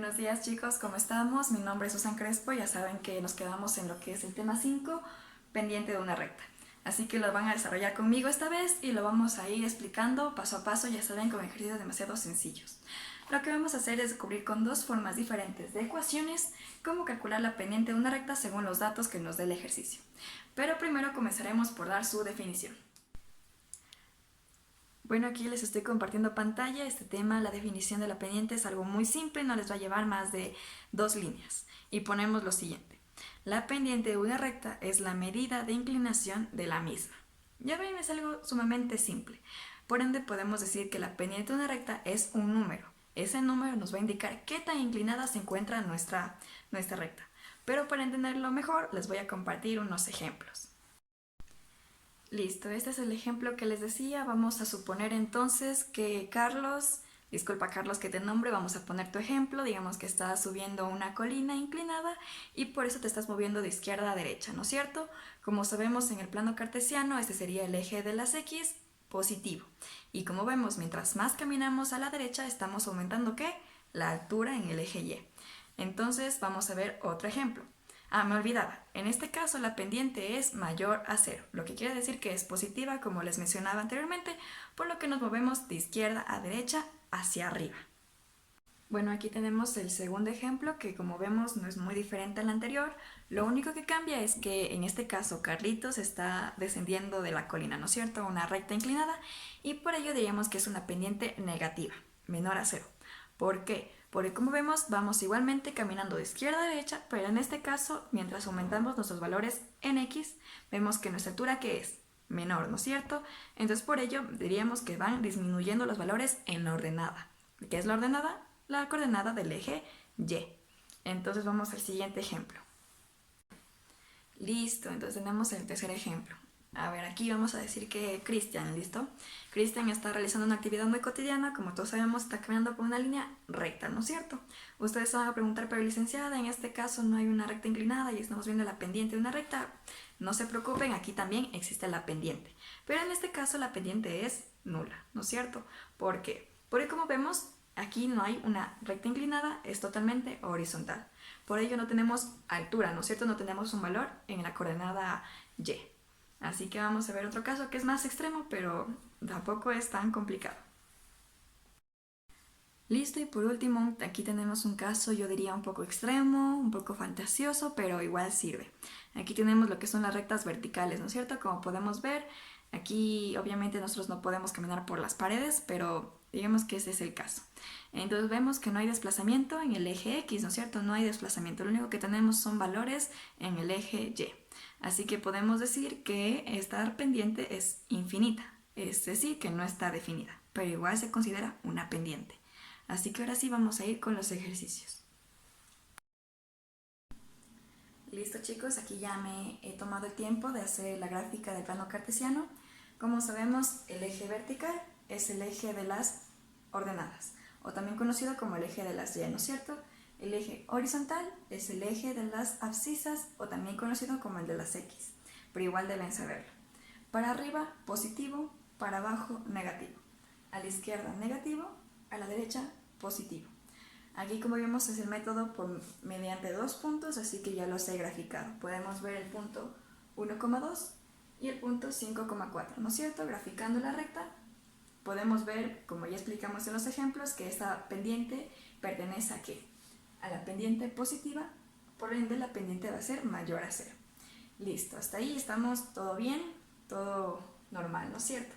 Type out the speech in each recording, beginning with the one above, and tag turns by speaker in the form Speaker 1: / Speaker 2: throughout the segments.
Speaker 1: Buenos días chicos, ¿cómo estamos? Mi nombre es Susan Crespo, ya saben que nos quedamos en lo que es el tema 5, pendiente de una recta. Así que lo van a desarrollar conmigo esta vez y lo vamos a ir explicando paso a paso, ya saben, con ejercicios demasiado sencillos. Lo que vamos a hacer es descubrir con dos formas diferentes de ecuaciones cómo calcular la pendiente de una recta según los datos que nos dé el ejercicio. Pero primero comenzaremos por dar su definición. Bueno, aquí les estoy compartiendo pantalla. Este tema, la definición de la pendiente, es algo muy simple, no les va a llevar más de 2 líneas. Y ponemos lo siguiente. La pendiente de una recta es la medida de inclinación de la misma. Ya ven, es algo sumamente simple. Por ende, podemos decir que la pendiente de una recta es un número. Ese número nos va a indicar qué tan inclinada se encuentra nuestra recta. Pero para entenderlo mejor, les voy a compartir unos ejemplos. Listo, este es el ejemplo que les decía. Vamos a suponer entonces que Carlos, disculpa Carlos que te nombre, vamos a poner tu ejemplo, digamos que estás subiendo una colina inclinada y por eso te estás moviendo de izquierda a derecha, ¿no es cierto? Como sabemos en el plano cartesiano, este sería el eje de las X positivo. Y como vemos, mientras más caminamos a la derecha, estamos aumentando ¿qué? La altura en el eje Y. Entonces vamos a ver otro ejemplo. Me olvidaba. En este caso la pendiente es mayor a 0, lo que quiere decir que es positiva, como les mencionaba anteriormente, por lo que nos movemos de izquierda a derecha hacia arriba. Bueno, aquí tenemos el segundo ejemplo que como vemos no es muy diferente al anterior. Lo único que cambia es que en este caso Carlitos está descendiendo de la colina, ¿no es cierto? Una recta inclinada y por ello diríamos que es una pendiente negativa, menor a 0. ¿Por qué? Porque como vemos vamos igualmente caminando de izquierda a derecha, pero en este caso mientras aumentamos nuestros valores en X, vemos que nuestra altura ¿qué es? Menor, ¿no es cierto? Entonces por ello diríamos que van disminuyendo los valores en la ordenada. ¿Qué es la ordenada? La coordenada del eje Y. Entonces vamos al siguiente ejemplo. Listo, entonces tenemos el tercer ejemplo. A ver, aquí vamos a decir que Cristian, ¿listo? Cristian está realizando una actividad muy cotidiana, como todos sabemos, está caminando por una línea recta, ¿no es cierto? Ustedes se van a preguntar, pero licenciada, en este caso no hay una recta inclinada y estamos viendo la pendiente de una recta. No se preocupen, aquí también existe la pendiente. Pero en este caso la pendiente es nula, ¿no es cierto? ¿Por qué? Porque como vemos, aquí no hay una recta inclinada, es totalmente horizontal. Por ello no tenemos altura, ¿no es cierto? No tenemos un valor en la coordenada Y. Así que vamos a ver otro caso que es más extremo, pero tampoco es tan complicado. Listo, y por último, aquí tenemos un caso, yo diría un poco extremo, un poco fantasioso, pero igual sirve. Aquí tenemos lo que son las rectas verticales, ¿no es cierto? Como podemos ver, aquí obviamente nosotros no podemos caminar por las paredes, pero digamos que ese es el caso. Entonces vemos que no hay desplazamiento en el eje X, ¿no es cierto? No hay desplazamiento, lo único que tenemos son valores en el eje Y. Así que podemos decir que esta pendiente es infinita, es decir, que no está definida, pero igual se considera una pendiente. Así que ahora sí vamos a ir con los ejercicios. Listo chicos, aquí ya me he tomado el tiempo de hacer la gráfica del plano cartesiano. Como sabemos, el eje vertical es el eje de las ordenadas, o también conocido como el eje de las Y, ¿no es cierto? El eje horizontal es el eje de las abscisas, o también conocido como el de las X, pero igual deben saberlo. Para arriba, positivo, para abajo, negativo. A la izquierda, negativo, a la derecha, positivo. Aquí, como vemos, es el método mediante 2 puntos, así que ya los he graficado. Podemos ver el punto 1,2 y el punto 5,4, ¿no es cierto? Graficando la recta, podemos ver, como ya explicamos en los ejemplos, que esta pendiente pertenece a ¿qué? A la pendiente positiva, por ende la pendiente va a ser mayor a 0. Listo, hasta ahí estamos todo bien, todo normal, ¿no es cierto?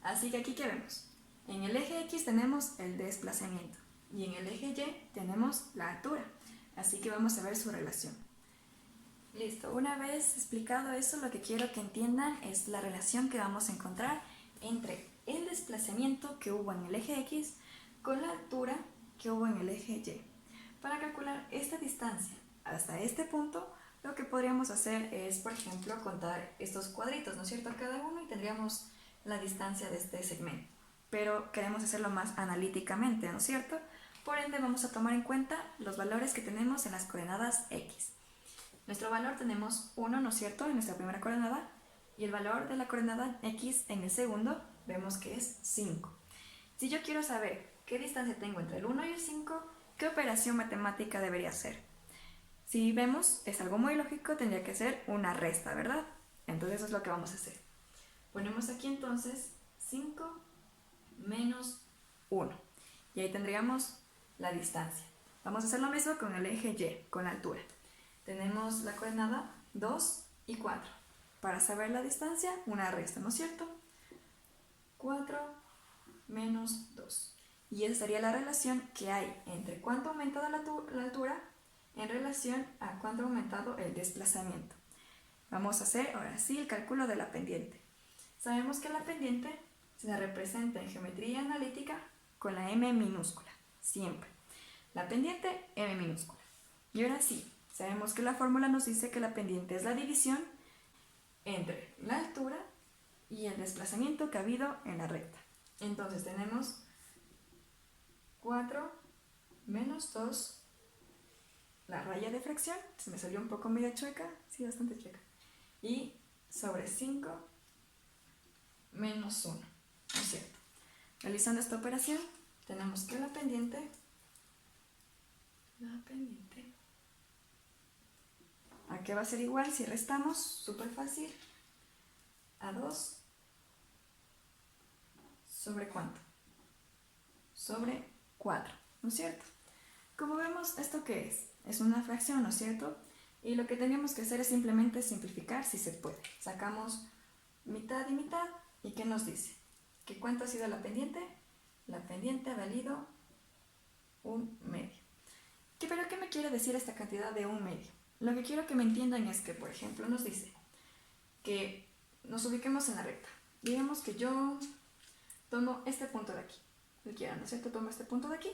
Speaker 1: Así que aquí, ¿qué vemos? En el eje X tenemos el desplazamiento y en el eje Y tenemos la altura. Así que vamos a ver su relación. Listo, una vez explicado eso, lo que quiero que entiendan es la relación que vamos a encontrar entre el desplazamiento que hubo en el eje X con la altura que hubo en el eje Y. Para calcular esta distancia hasta este punto, lo que podríamos hacer es, por ejemplo, contar estos cuadritos, ¿no es cierto?, cada uno, y tendríamos la distancia de este segmento. Pero queremos hacerlo más analíticamente, ¿no es cierto? Por ende, vamos a tomar en cuenta los valores que tenemos en las coordenadas X. Nuestro valor tenemos 1, ¿no es cierto?, en nuestra primera coordenada, y el valor de la coordenada X en el segundo vemos que es 5. Si yo quiero saber qué distancia tengo entre el 1 y el 5, ¿qué operación matemática debería ser? Si vemos, es algo muy lógico, tendría que ser una resta, ¿verdad? Entonces eso es lo que vamos a hacer. Ponemos aquí entonces 5 menos 1. Y ahí tendríamos la distancia. Vamos a hacer lo mismo con el eje Y, con la altura. Tenemos la coordenada 2 y 4. Para saber la distancia, una resta, ¿no es cierto? 4 menos 2. Y esa sería la relación que hay entre cuánto ha aumentado la altura en relación a cuánto ha aumentado el desplazamiento. Vamos a hacer ahora sí el cálculo de la pendiente. Sabemos que la pendiente se representa en geometría analítica con la m minúscula, siempre. La pendiente, m minúscula. Y ahora sí, sabemos que la fórmula nos dice que la pendiente es la división entre la altura y el desplazamiento que ha habido en la recta. Entonces tenemos 4 menos 2, la raya de fracción, se me salió un poco media chueca, sí, bastante chueca, y sobre 5 menos 1, ¿no es cierto? Realizando esta operación, tenemos que la pendiente, ¿a qué va a ser igual si restamos? Súper fácil, a 2 sobre ¿cuánto? Sobre 4, ¿no es cierto? Como vemos, ¿esto qué es? Es una fracción, ¿no es cierto? Y lo que tenemos que hacer es simplemente simplificar si se puede. Sacamos mitad y mitad, ¿y qué nos dice? ¿Que cuánto ha sido la pendiente? La pendiente ha valido 1/2. ¿Pero qué me quiere decir esta cantidad de 1/2? Lo que quiero que me entiendan es que, por ejemplo, nos dice que nos ubiquemos en la recta. Digamos que yo tomo este punto de aquí. Cualquiera, ¿no es cierto? Tomo este punto de aquí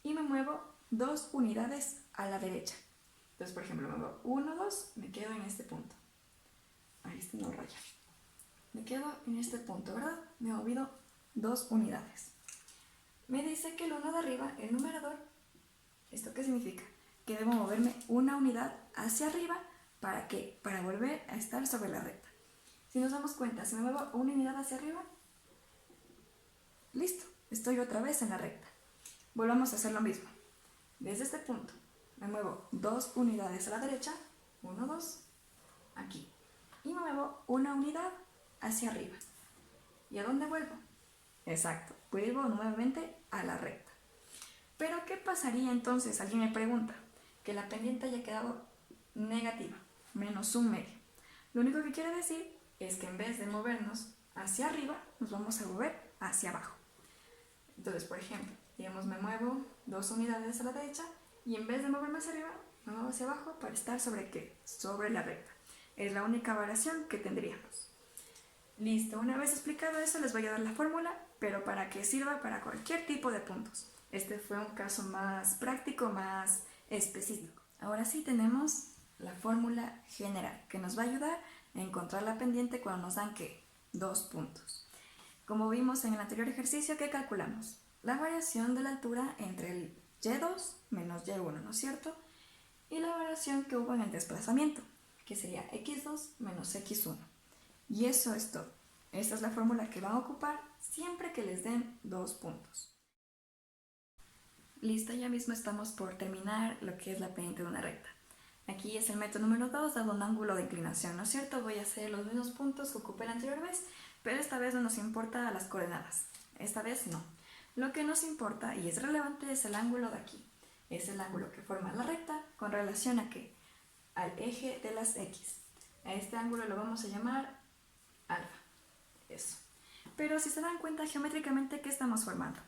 Speaker 1: y me muevo 2 unidades a la derecha. Entonces, por ejemplo, me muevo 1, 2, me quedo en este punto. Ahí está, no raya. Me quedo en este punto, ¿verdad? Me he movido 2 unidades. Me dice que el 1 de arriba, el numerador, ¿esto qué significa? Que debo moverme una unidad hacia arriba, ¿para qué? Para volver a estar sobre la recta. Si nos damos cuenta, si me muevo una unidad hacia arriba, listo, estoy otra vez en la recta. Volvamos a hacer lo mismo. Desde este punto, me muevo 2 unidades a la derecha, 1, 2, aquí. Y me muevo una unidad hacia arriba. ¿Y a dónde vuelvo? Exacto, vuelvo nuevamente a la recta. Pero ¿qué pasaría entonces? Alguien me pregunta, que la pendiente haya quedado negativa, menos 1/2. Lo único que quiere decir es que en vez de movernos hacia arriba, nos vamos a mover hacia abajo. Entonces, por ejemplo, digamos, me muevo 2 unidades a la derecha y en vez de moverme hacia arriba, me muevo hacia abajo para estar sobre ¿qué? Sobre la recta. Es la única variación que tendríamos. Listo, una vez explicado eso, les voy a dar la fórmula, pero para que sirva para cualquier tipo de puntos. Este fue un caso más práctico, más específico. Ahora sí tenemos la fórmula general, que nos va a ayudar a encontrar la pendiente cuando nos dan ¿qué? 2 puntos. Como vimos en el anterior ejercicio, ¿qué calculamos? La variación de la altura entre el y2 menos y1, ¿no es cierto? Y la variación que hubo en el desplazamiento, que sería x2 menos x1. Y eso es todo. Esta es la fórmula que van a ocupar siempre que les den 2 puntos. Listo, ya mismo estamos por terminar lo que es la pendiente de una recta. Aquí es el método número 2, dado un ángulo de inclinación, ¿no es cierto? Voy a hacer los mismos puntos que ocupé la anterior vez, pero esta vez no nos importa las coordenadas. Esta vez no. Lo que nos importa y es relevante es el ángulo de aquí. Es el ángulo que forma la recta con relación a ¿qué? Al eje de las X. A este ángulo lo vamos a llamar alfa. Eso. Pero si se dan cuenta geométricamente, ¿qué estamos formando?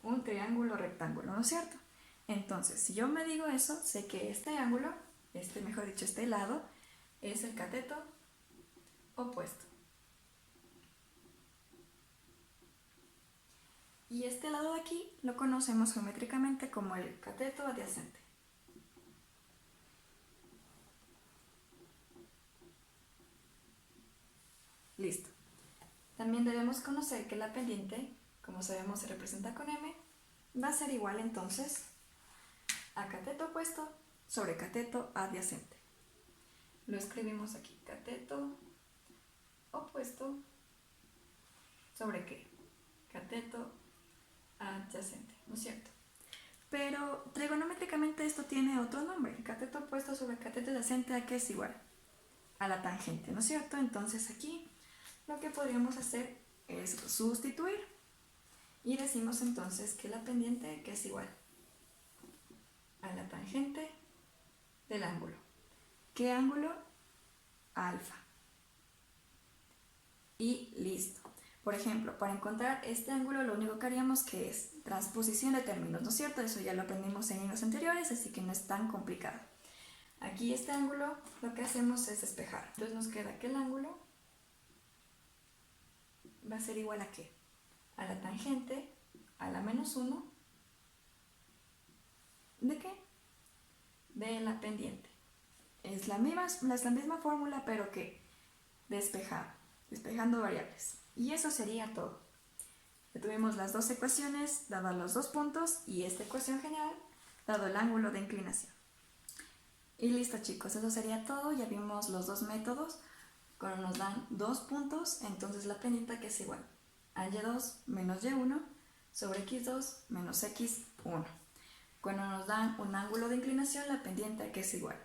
Speaker 1: Un triángulo rectángulo, ¿no es cierto? Entonces, si yo me digo eso, sé que este ángulo, mejor dicho, este lado, es el cateto opuesto. Y este lado de aquí lo conocemos geométricamente como el cateto adyacente. Listo. También debemos conocer que la pendiente, como sabemos se representa con M, va a ser igual entonces a cateto opuesto sobre cateto adyacente. Lo escribimos aquí, cateto opuesto sobre ¿qué? Cateto adyacente, ¿no es cierto? Pero trigonométricamente esto tiene otro nombre. El cateto opuesto sobre el cateto adyacente, ¿a qué es igual? A la tangente, ¿no es cierto? Entonces aquí lo que podríamos hacer es sustituir y decimos entonces que la pendiente que es igual a la tangente del ángulo. ¿Qué ángulo? Alfa. Y listo. Por ejemplo, para encontrar este ángulo lo único que haríamos que es transposición de términos, ¿no es cierto? Eso ya lo aprendimos en años anteriores, así que no es tan complicado. Aquí este ángulo lo que hacemos es despejar. Entonces nos queda que el ángulo va a ser igual a ¿qué? A la tangente a la menos 1 ¿de qué? De la pendiente. Es la misma fórmula, pero que despejada, despejando variables. Y eso sería todo. Ya tuvimos las dos ecuaciones, dados los dos puntos, y esta ecuación general, dado el ángulo de inclinación. Y listo, chicos, eso sería todo. Ya vimos los dos métodos. Cuando nos dan dos puntos, entonces la pendiente que es igual a y2 menos y1 sobre x2 menos x1. Cuando nos dan un ángulo de inclinación, la pendiente que es igual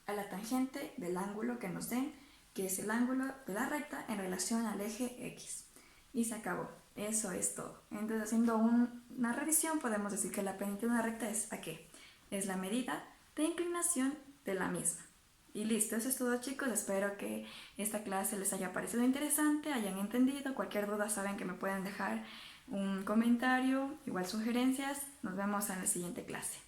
Speaker 1: a la tangente del ángulo que nos den, que es el ángulo de la recta en relación al eje X. Y se acabó. Eso es todo. Entonces, haciendo una revisión, podemos decir que la pendiente de una recta es ¿a qué? Es la medida de inclinación de la misma. Y listo, eso es todo, chicos. Espero que esta clase les haya parecido interesante, hayan entendido. Cualquier duda saben que me pueden dejar un comentario, igual sugerencias. Nos vemos en la siguiente clase.